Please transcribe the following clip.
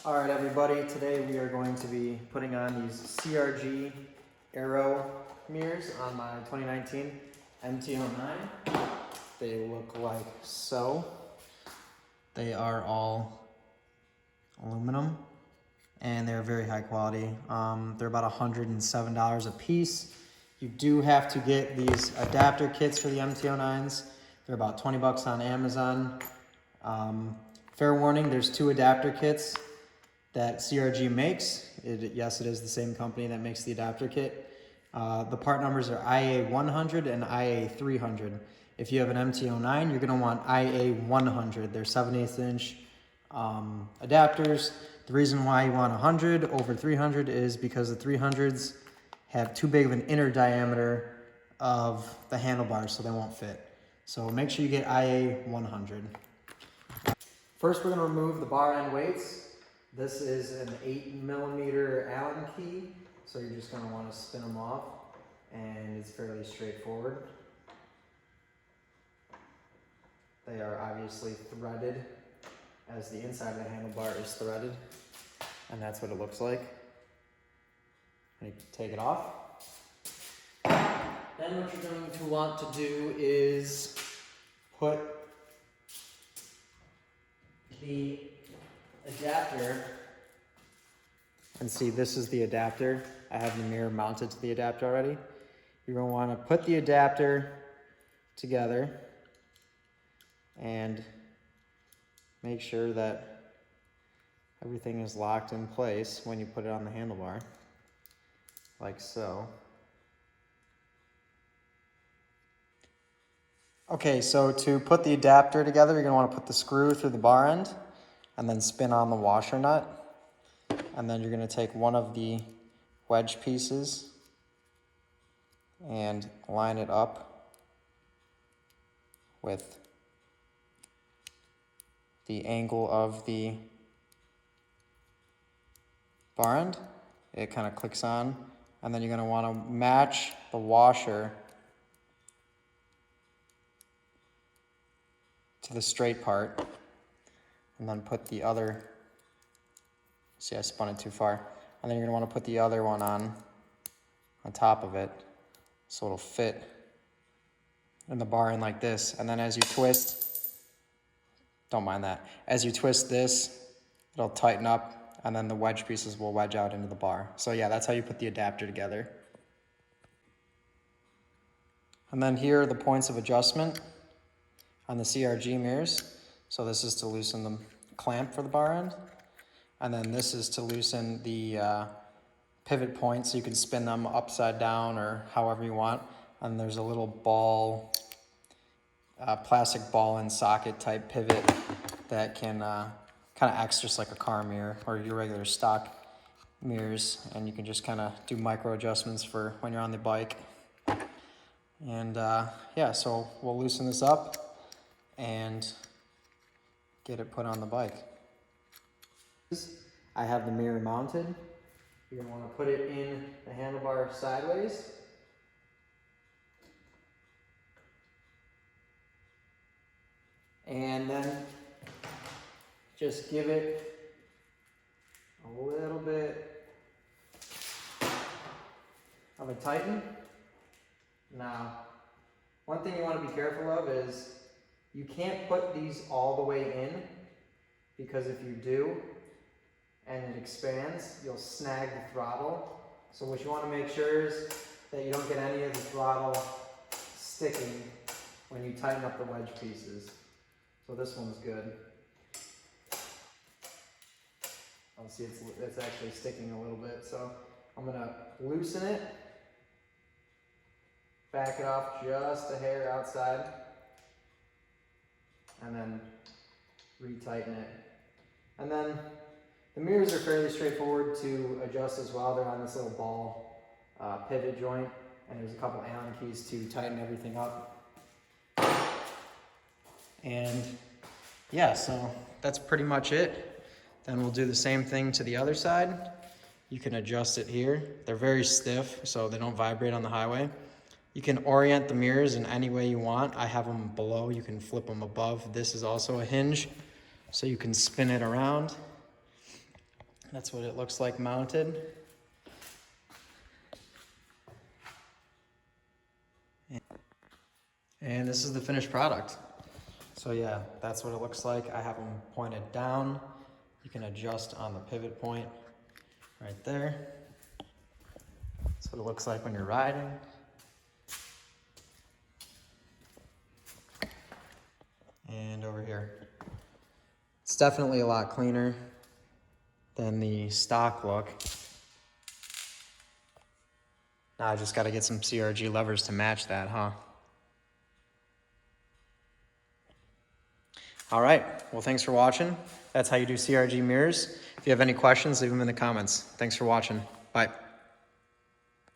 All right, everybody, today we are going to be putting on these CRG Arrow mirrors on my 2019 MT-09. They look like so. They are all aluminum and they're very high quality. They're about $107 a piece. You do have to get these adapter kits for the MT-09s. They're about 20 bucks on Amazon. Fair warning, there's 2 adapter kits that CRG makes. Yes, it is the same company that makes the adapter kit. The part numbers are IA100 and IA300. If you have an MT-09, you're gonna want IA100. They're 7/8 inch adapters. The reason why you want 100 over 300 is because the 300s have too big of an inner diameter of the handlebars, so they won't fit. So make sure you get IA100. First, we're gonna remove the bar end weights. This is an 8mm Allen key, so you're just going to want to spin them off, and it's fairly straightforward. They are obviously threaded, as the inside of the handlebar is threaded, and that's what it looks like. And you take it off. Then what you're going to want to do is put the adapter, and see, this is the adapter. I have the mirror mounted to the adapter already. You're going to want to put the adapter together and make sure that everything is locked in place when you put it on the handlebar, like so. Okay, so to put the adapter together, you're going to want to put the screw through the bar end and then spin on the washer nut. And then you're going to take one of the wedge pieces and line it up with the angle of the bar end. It kind of clicks on, and then you're going to want to match the washer to the straight part, and then put the other, see, I spun it too far, and then you're going to want to put the other one on top of it so it'll fit in the bar end like this. And then as you twist, don't mind that, as you twist this, it'll tighten up, and then the wedge pieces will wedge out into the bar. So yeah, that's how you put the adapter together. And then here are the points of adjustment on the CRG mirrors. So this is to loosen the clamp for the bar end. And then this is to loosen the pivot point, so you can spin them upside down or however you want. And there's a little ball, plastic ball and socket type pivot that can kind of acts just like a car mirror or your regular stock mirrors. And you can just kind of do micro adjustments for when you're on the bike. And yeah, so we'll loosen this up and get it put on the bike. I have the mirror mounted. You're going to want to put it in the handlebar sideways. And then just give it a little bit of a tighten. Now, one thing you want to be careful of is you can't put these all the way in, because if you do and it expands, you'll snag the throttle. So what you want to make sure is that you don't get any of the throttle sticking when you tighten up the wedge pieces. So this one's good. I'll see it's actually sticking a little bit. So I'm going to loosen it, back it off just a hair outside, and then retighten it. And then the mirrors are fairly straightforward to adjust as well. They're on this little ball pivot joint, and there's a couple Allen keys to tighten everything up. And yeah, so that's pretty much it. Then we'll do the same thing to the other side. You can adjust it here. They're very stiff, so they don't vibrate on the highway. You can orient the mirrors in any way you want. I have them below, you can flip them above. This is also a hinge, so you can spin it around. That's what it looks like mounted. And this is the finished product. So yeah, that's what it looks like. I have them pointed down. You can adjust on the pivot point right there. That's what it looks like when you're riding. And over here. It's definitely a lot cleaner than the stock look. Now I just got to get some CRG levers to match that, huh? All right, well, thanks for watching. That's how you do CRG mirrors. If you have any questions, leave them in the comments. Thanks for watching. Bye.